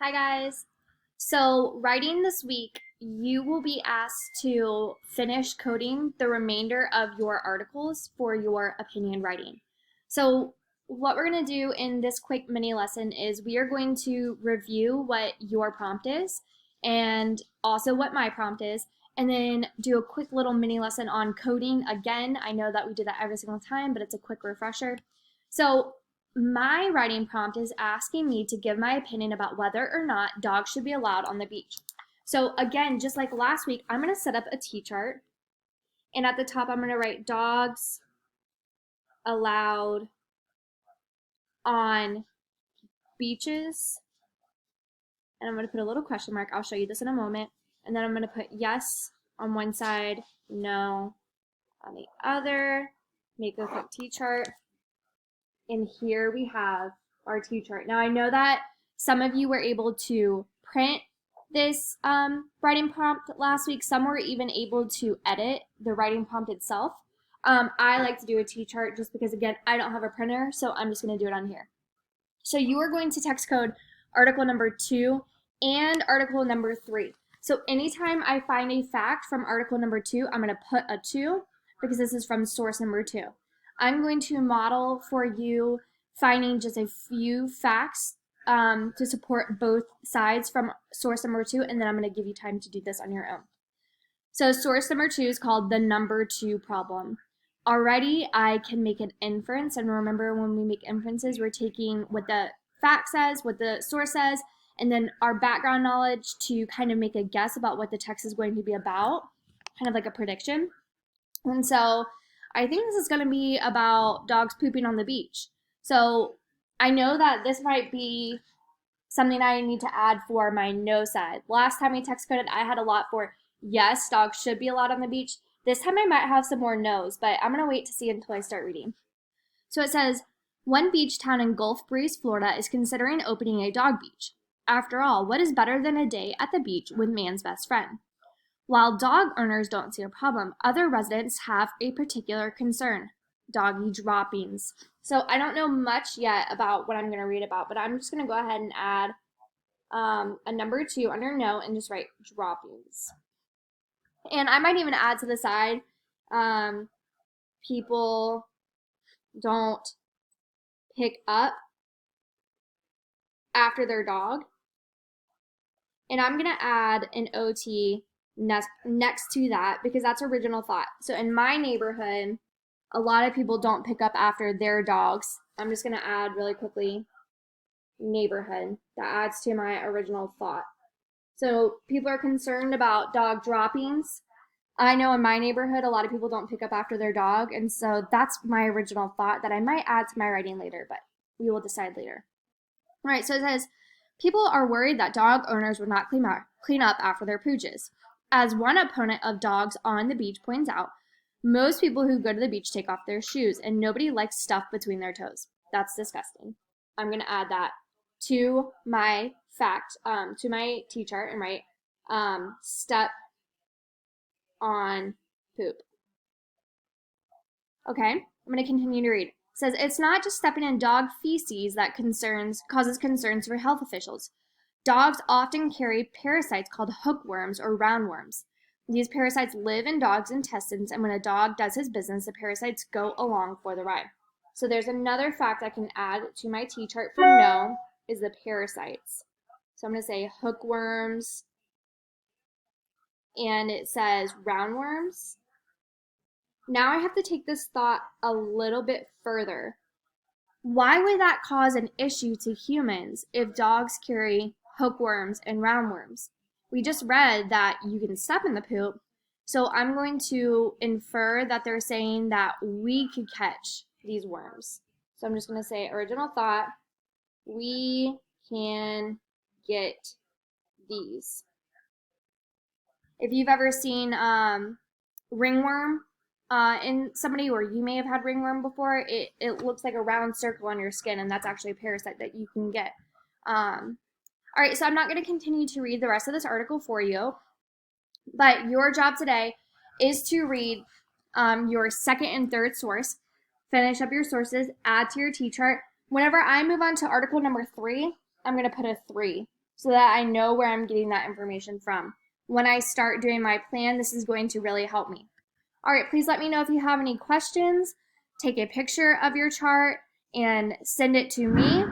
Hi guys. So, writing this week, you will be asked to finish coding the remainder of your articles for your opinion writing. So, what we're going to do in this quick mini lesson is we are going to review what your prompt is and also what my prompt is, and then do a quick little mini lesson on coding again. I know that we do that every single time, but it's a quick refresher. So, my writing prompt is asking me to give my opinion about whether or not dogs should be allowed on the beach. So again, just like last week, I'm going to set up a T-chart, and at the top I'm going to write dogs allowed on beaches, and I'm going to put a little question mark. I'll show you this in a moment. And then I'm going to put yes on one side, no on the other, make a quick T-chart. And here we have our T-chart. Now I know that some of you were able to print this writing prompt last week. Some were even able to edit the writing prompt itself. I like to do a T-chart just because, again, I don't have a printer, so I'm just going to do it on here. So you are going to text code article number 2 and article number 3. So anytime I find a fact from article number 2, I'm going to put a 2 because this is from source number 2. I'm going to model for you finding just a few facts to support both sides from source number 2, and then I'm going to give you time to do this on your own. So source number 2 is called the number 2 problem. Already I can make an inference, and remember when we make inferences, we're taking what the fact says, what the source says, and then our background knowledge to kind of make a guess about what the text is going to be about, kind of like a prediction. And so I think this is going to be about dogs pooping on the beach. So I know that this might be something I need to add for my no side. Last time we text coded, I had a lot for yes, dogs should be allowed on the beach. This time I might have some more no's, but I'm going to wait to see until I start reading. So it says, one beach town in Gulf Breeze, Florida is considering opening a dog beach. After all, what is better than a day at the beach with man's best friend? While dog owners don't see a problem, other residents have a particular concern: doggy droppings. So I don't know much yet about what I'm going to read about, but I'm just going to go ahead and add a number 2 under no and just write droppings. And I might even add to the side, people don't pick up after their dog. And I'm going to add an OT next to that because that's original thought. So in my neighborhood, a lot of people don't pick up after their dogs. I'm just going to add really quickly neighborhood. That adds to my original thought. So people are concerned about dog droppings. I know in my neighborhood, a lot of people don't pick up after their dog. And so that's my original thought that I might add to my writing later, but we will decide later. All right, so it says, people are worried that dog owners would not clean up after their pooches. As one opponent of dogs on the beach points out, most people who go to the beach take off their shoes, and nobody likes stuff between their toes. That's disgusting. I'm going to add that to my fact, to my T-chart, and write step on poop. Okay, I'm going to continue to read. It says, it's not just stepping in dog feces that causes concerns for health officials. Dogs often carry parasites called hookworms or roundworms. These parasites live in dogs' intestines, and when a dog does his business, the parasites go along for the ride. So there's another fact I can add to my T-chart for no, is the parasites. So I'm going to say hookworms, and it says roundworms. Now I have to take this thought a little bit further. Why would that cause an issue to humans if dogs carry hookworms and roundworms? We just read that you can step in the poop, so I'm going to infer that they're saying that we could catch these worms. So I'm just going to say original thought, we can get these. If you've ever seen ringworm in somebody, or you may have had ringworm before, it looks like a round circle on your skin, and that's actually a parasite that you can get. All right, so I'm not going to continue to read the rest of this article for you, but your job today is to read your second and third source, finish up your sources, add to your T-chart. Whenever I move on to article number 3, I'm going to put a 3. so that I know where I'm getting that information from. When I start doing my plan, this is going to really help me. All right, please let me know if you have any questions. Take a picture of your chart and send it to me,